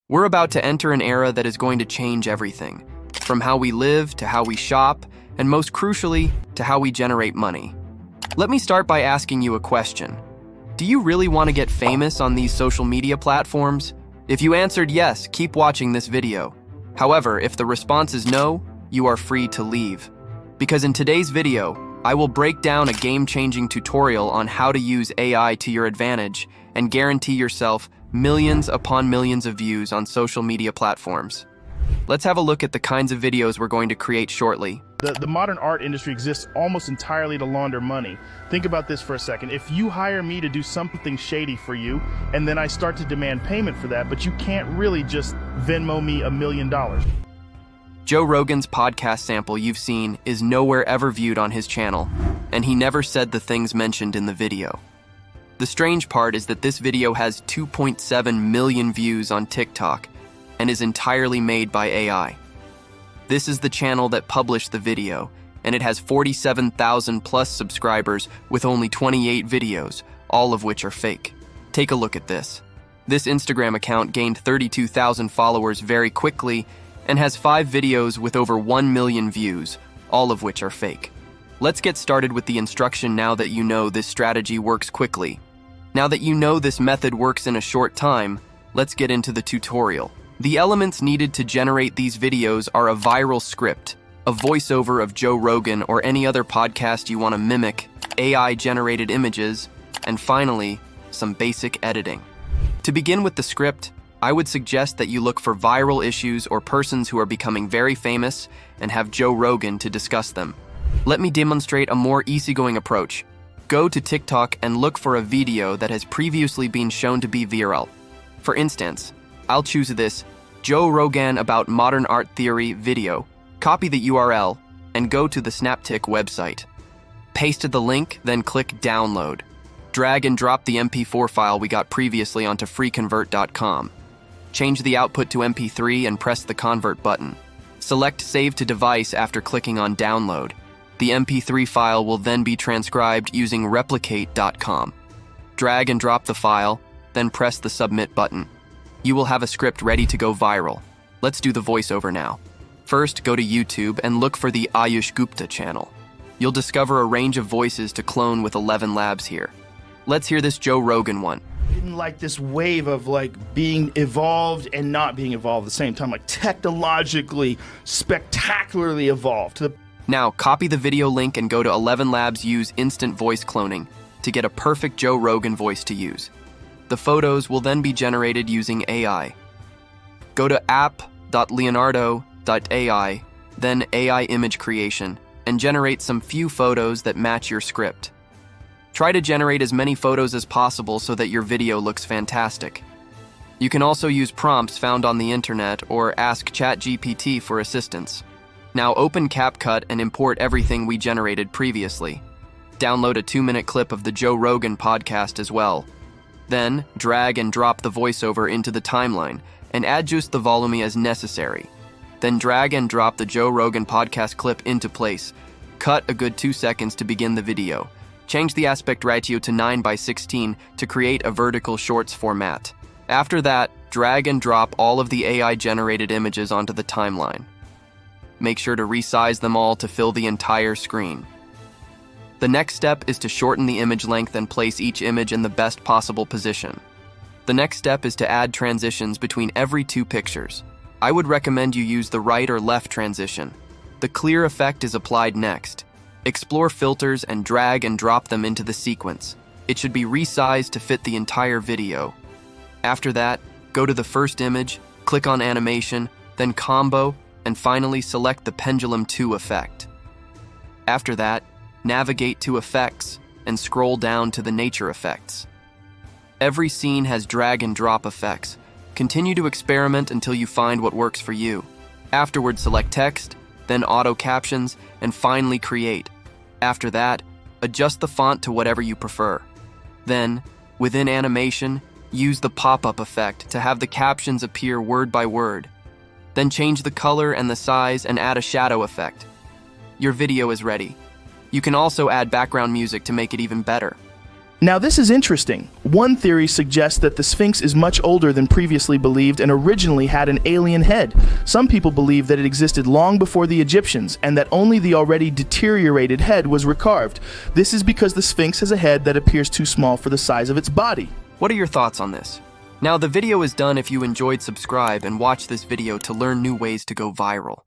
We're about to enter an era that is going to change everything, from how we live to how we shop, and most crucially, to how we generate money. Let me start by asking you a question. Do you really want to get famous on these social media platforms? If you answered yes, keep watching this video. However, if the response is no, you are free to leave. Because in today's video, I will break down a game-changing tutorial on how to use AI to your advantage and guarantee yourself millions upon millions of views on social media platforms. Let's have a look at the kinds of videos we're going to create shortly. The modern art industry exists almost entirely to launder money. Think about this for a second. If you hire me to do something shady for you, and then I start to demand payment for that, but you can't really just Venmo me $1 million. Joe Rogan's podcast sample you've seen is nowhere ever viewed on his channel, and he never said the things mentioned in the video. The strange part is that this video has 2.7 million views on TikTok and is entirely made by AI. This is the channel that published the video, and it has 47,000 plus subscribers with only 28 videos, all of which are fake. Take a look at this. This Instagram account gained 32,000 followers very quickly and has 5 videos with over 1 million views, all of which are fake. Let's get started with the instruction now that you know this strategy works quickly. Now that you know this method works in a short time, let's get into the tutorial. The elements needed to generate these videos are a viral script, a voiceover of Joe Rogan or any other podcast you want to mimic, AI-generated images, and finally, some basic editing. To begin with the script, I would suggest that you look for viral issues or persons who are becoming very famous and have Joe Rogan to discuss them. Let me demonstrate a more easygoing approach. Go to TikTok and look for a video that has previously been shown to be viral. For instance, I'll choose this Joe Rogan about modern art theory video, copy the URL, and go to the Snaptic website. Paste the link, then click download. Drag and drop the MP4 file we got previously onto freeconvert.com. Change the output to MP3 and press the convert button. Select save to device after clicking on download. The MP3 file will then be transcribed using replicate.com. Drag and drop the file, then press the submit button. You will have a script ready to go viral. Let's do the voiceover now. First, go to YouTube and look for the Ayush Gupta channel. You'll discover a range of voices to clone with 11 labs here. Let's hear this Joe Rogan one. Like this wave of being evolved and not being evolved at the same time, technologically, spectacularly evolved. Now, copy the video link and go to 11 Labs use instant voice cloning to get a perfect Joe Rogan voice to use. The photos will then be generated using AI. Go to app.leonardo.ai, then AI image creation, and generate some few photos that match your script. Try to generate as many photos as possible so that your video looks fantastic. You can also use prompts found on the internet or ask ChatGPT for assistance. Now open CapCut and import everything we generated previously. Download a 2-minute clip of the Joe Rogan podcast as well. Then, drag and drop the voiceover into the timeline and adjust the volume as necessary. Then drag and drop the Joe Rogan podcast clip into place. Cut a good 2 seconds to begin the video. Change the aspect ratio to 9:16 to create a vertical shorts format. After that, drag and drop all of the AI-generated images onto the timeline. Make sure to resize them all to fill the entire screen. The next step is to shorten the image length and place each image in the best possible position. The next step is to add transitions between every 2 pictures. I would recommend you use the right or left transition. The clear effect is applied next. Explore filters and drag and drop them into the sequence. It should be resized to fit the entire video. After that, go to the first image, click on animation, then combo, and finally select the pendulum 2 effect. After that, navigate to effects and scroll down to the nature effects. Every scene has drag and drop effects. Continue to experiment until you find what works for you. Afterward, select text, then auto captions, and finally create. After that, adjust the font to whatever you prefer. Then, within animation, use the pop-up effect to have the captions appear word by word. Then change the color and the size and add a shadow effect. Your video is ready. You can also add background music to make it even better. Now this is interesting. One theory suggests that the Sphinx is much older than previously believed and originally had an alien head. Some people believe that it existed long before the Egyptians and that only the already deteriorated head was recarved. This is because the Sphinx has a head that appears too small for the size of its body. What are your thoughts on this? Now the video is done. If you enjoyed, subscribe and watch this video to learn new ways to go viral.